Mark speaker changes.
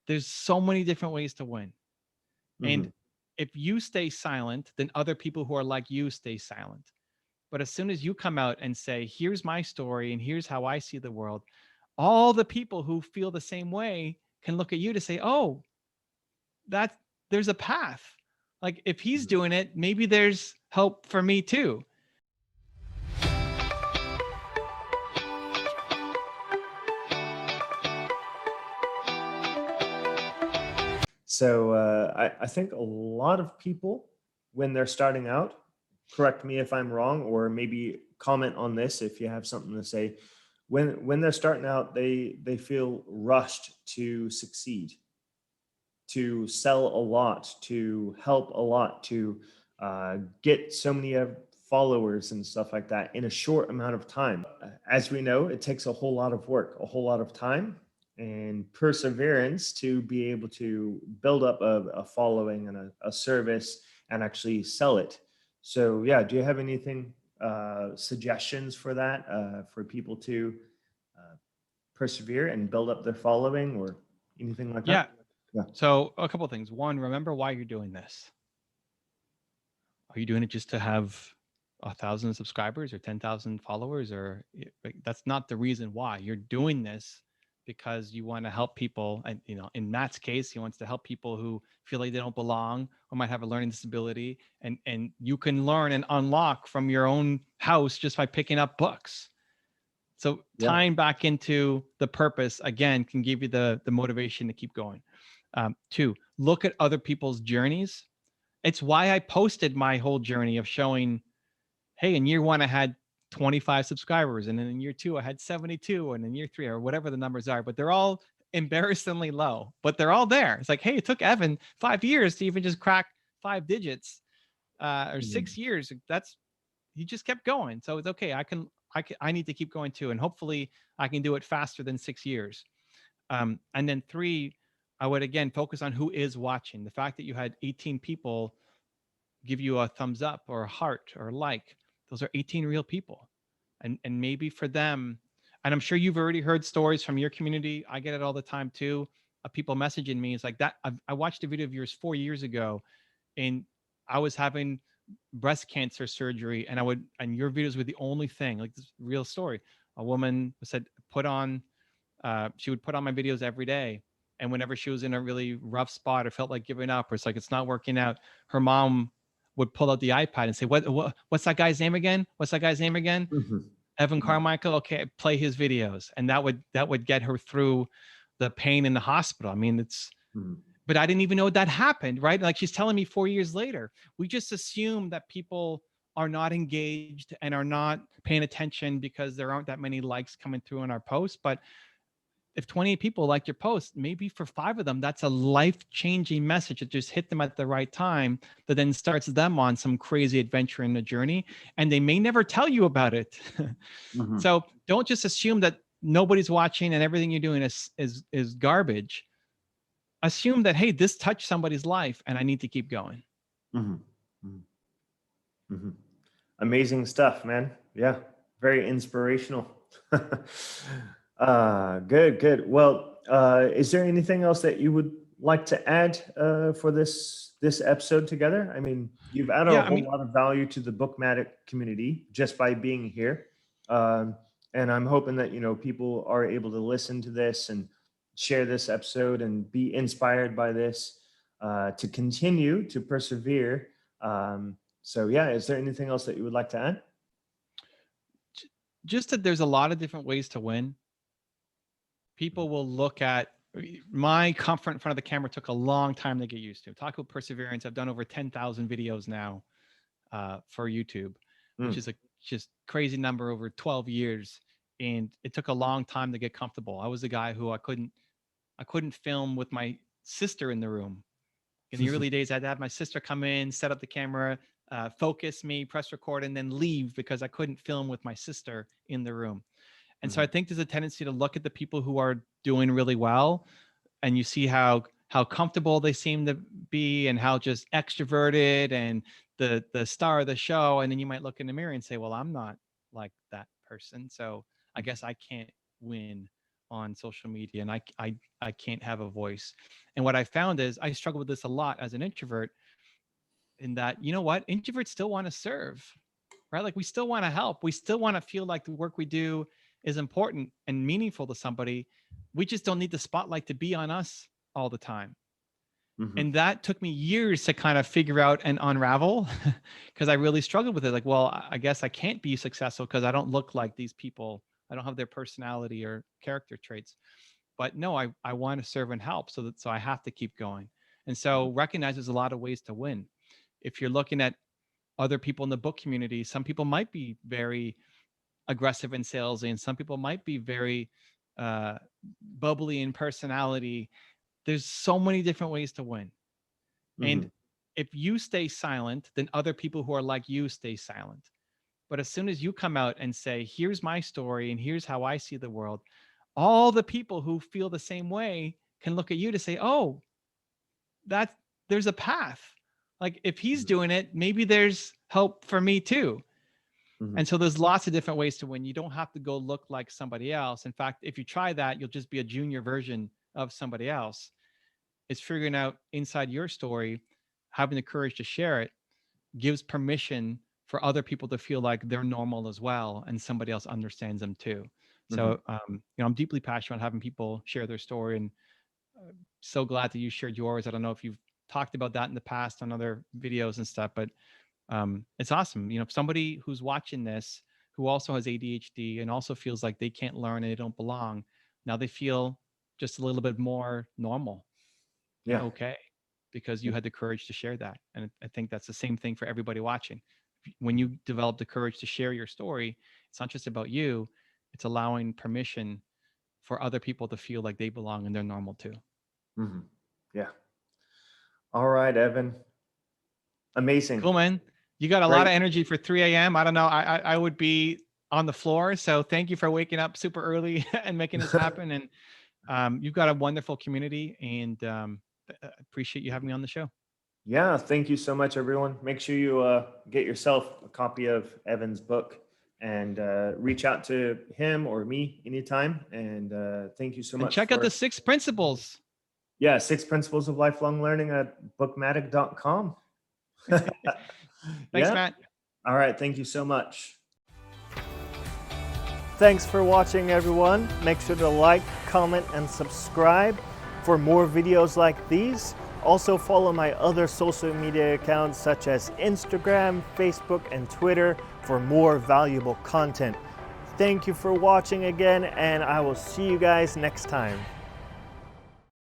Speaker 1: There's so many different ways to win.
Speaker 2: Hmm.
Speaker 1: And if you stay silent, then other people who are like you stay silent. But as soon as you come out and say, here's my story and here's how I see the world, all the people who feel the same way can look at you to say, oh, that there's a path. Like if he's doing it, maybe there's hope for me too.
Speaker 2: So I think a lot of people, when they're starting out, correct me if I'm wrong, or maybe comment on this if you have something to say. When they're starting out, they feel rushed to succeed, to sell a lot, to help a lot, to get so many followers and stuff like that in a short amount of time. As we know, it takes a whole lot of work, a whole lot of time, and perseverance to be able to build up a following and a service and actually sell it. So, yeah, do you have anything, suggestions for that, for people to uh, persevere and build up their following or anything like
Speaker 1: Yeah.
Speaker 2: that? Yeah.
Speaker 1: So a couple of things. One, remember why you're doing this. Are you doing it just to have 1,000 subscribers or 10,000 followers? Or like, that's not the reason why you're doing this, because you want to help people. And, in Matt's case, he wants to help people who feel like they don't belong or might have a learning disability. And you can learn and unlock from your own house just by picking up books. So
Speaker 2: Yeah.
Speaker 1: tying back into the purpose again can give you the motivation to keep going. Two, look at other people's journeys. It's why I posted my whole journey of showing, hey, in year one I had 25 subscribers, and then in year two I had 72, and in year three, or whatever the numbers are, but they're all embarrassingly low, but they're all there. It's like, hey, it took Evan 5 years to even just crack 5 digits, or
Speaker 2: Mhm.
Speaker 1: 6 years. That's He just kept going. So it's okay. I need to keep going too, and hopefully I can do it faster than 6 years. And then three, I would again focus on who is watching. The fact that you had 18 people give you a thumbs up or a heart or a like, those are 18 real people. And maybe for them, and I'm sure you've already heard stories from your community. I get it all the time too, of people messaging me. It's like that. I watched a video of yours 4 years ago, and I was having breast cancer surgery, and your videos were the only thing, like this real story. A woman said, she would put on my videos every day. And whenever she was in a really rough spot or felt like giving up, or it's like, it's not working out, her mom would pull out the iPad and say, what's that guy's name again? What's that guy's name again?
Speaker 2: Mhm.
Speaker 1: Evan
Speaker 2: Mhm.
Speaker 1: Carmichael. Okay. Play his videos. And that would get her through the pain in the hospital. I mean,
Speaker 2: Mhm.
Speaker 1: but I didn't even know that happened, right? Like she's telling me 4 years later. We just assume that people are not engaged and are not paying attention because there aren't that many likes coming through on our posts. But if 28 people liked your post, maybe for five of them, that's a life-changing message that just hit them at the right time, that then starts them on some crazy adventure in the journey. And they may never tell you about it.
Speaker 2: Mhm.
Speaker 1: So don't just assume that nobody's watching and everything you're doing is garbage. Assume that, hey, this touched somebody's life and I need to keep going.
Speaker 2: Mhm. Mhm. Mhm. Amazing stuff, man. Yeah, very inspirational. Good, good. Well, is there anything else that you would like to add for this episode together? I mean, you've added a
Speaker 1: Yeah, I
Speaker 2: whole
Speaker 1: mean,
Speaker 2: lot of value to the BookMattic community just by being here, um, and I'm hoping that people are able to listen to this and share this episode and be inspired by this to continue to persevere. So yeah, is there anything else that you would like to add?
Speaker 1: just that there's a lot of different ways to win. People will look at my comfort in front of the camera. Took a long time to get used to. Talk about perseverance. I've done over 10,000 videos now, for YouTube, which
Speaker 2: Mm.
Speaker 1: is a just crazy number over 12 years. And it took a long time to get comfortable. I was a guy who I couldn't film with my sister in the room. In the early days, I had to have my sister come in, set up the camera, focus me, press record, and then leave because I couldn't film with my sister in the room. And so I
Speaker 2: Mhm.
Speaker 1: think there's a tendency to look at the people who are doing really well, and you see how comfortable they seem to be and how just extroverted and the star of the show. And then you might look in the mirror and say, well, I'm not like that person, so I guess I can't win on social media, and I can't have a voice. And what I found is I struggle with this a lot as an introvert, in that, you know what, introverts still want to serve, right? Like we still want to help. We still want to feel like the work we do is important and meaningful to somebody. We just don't need the spotlight to be on us all the time.
Speaker 2: Mhm.
Speaker 1: And that took me years to kind of figure out and unravel because I really struggled with it. Like, well, I guess I can't be successful because I don't look like these people. I don't have their personality or character traits. But no, I want to serve and help. So I have to keep going. And so recognize there's a lot of ways to win. If you're looking at other people in the book community, some people might be very aggressive and salesy, and some people might be very uh, bubbly in personality. There's so many different ways to win. And
Speaker 2: Mhm.
Speaker 1: if you stay silent, then other people who are like you stay silent. But as soon as you come out and say, here's my story and here's how I see the world, all the people who feel the same way can look at you to say, oh, that there's a path. Like if he's
Speaker 2: Mhm.
Speaker 1: doing it, maybe there's hope for me too.
Speaker 2: Mhm.
Speaker 1: And so there's lots of different ways to win. You don't have to go look like somebody else. In fact, if you try that, you'll just be a junior version of somebody else. It's figuring out inside your story, having the courage to share it gives permission for other people to feel like they're normal as well, and somebody else understands them too.
Speaker 2: Mhm.
Speaker 1: So, I'm deeply passionate about having people share their story, and so glad that you shared yours. I don't know if you've talked about that in the past on other videos and stuff, but it's awesome. If somebody who's watching this who also has ADHD and also feels like they can't learn and they don't belong, now they feel just a little bit more normal and
Speaker 2: Yeah.
Speaker 1: okay because you
Speaker 2: Yeah.
Speaker 1: had the courage to share that. And I think that's the same thing for everybody watching. When you develop the courage to share your story, it's not just about you, it's allowing permission for other people to feel like they belong and they're normal too.
Speaker 2: Mhm. Yeah. All right, Evan. Amazing.
Speaker 1: Cool, man. You got a lot
Speaker 2: Great.
Speaker 1: of energy for 3 a.m. I don't know. I would be on the floor. So thank you for waking up super early and making this happen. And you've got a wonderful community, and appreciate you having me on the show.
Speaker 2: Yeah, thank you so much, everyone. Make sure you get yourself a copy of Evan's book and reach out to him or me anytime. And thank you so
Speaker 1: And
Speaker 2: much
Speaker 1: check out the
Speaker 2: for,
Speaker 1: 6 principles.
Speaker 2: yeah, 6 Principles of Lifelong Learning at bookmattic.com.
Speaker 1: Thanks,
Speaker 2: Yeah.
Speaker 1: Matt.
Speaker 2: All right. Thank you so much.
Speaker 3: Thanks for watching, everyone. Make sure to like, comment, and subscribe for more videos like these. Also follow my other social media accounts such as Instagram, Facebook, and Twitter for more valuable content. Thank you for watching again, and I will see you guys next time.